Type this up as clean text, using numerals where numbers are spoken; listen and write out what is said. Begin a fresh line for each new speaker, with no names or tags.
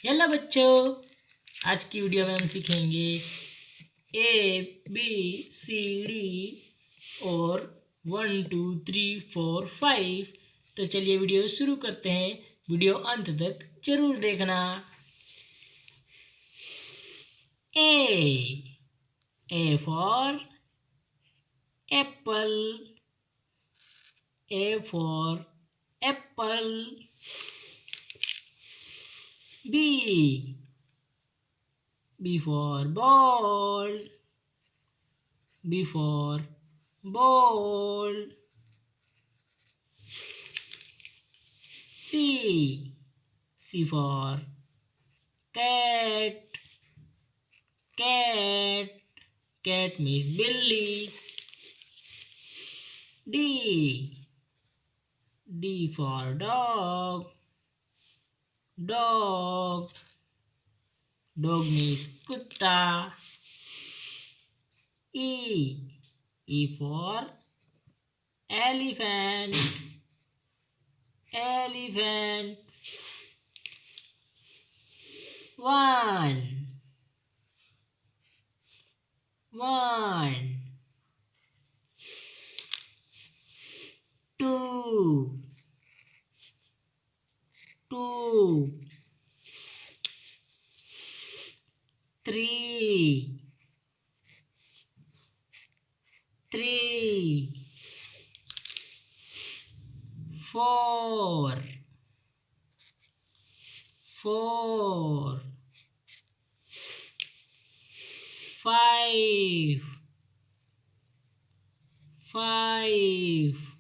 Hello बच्चों, आज की वीडियो में हम सीखेंगे ए बी सी डी और 1 2 3 4 5। तो चलिए वीडियो शुरू करते हैं। वीडियो अंत तक जरूर देखना। A for Apple, A for Apple. B for ball, B for ball. C for cat, cat, cat means Billy. D for dog, dog, dog means kutta. E for elephant, elephant. One, 2, 3, 4, 5,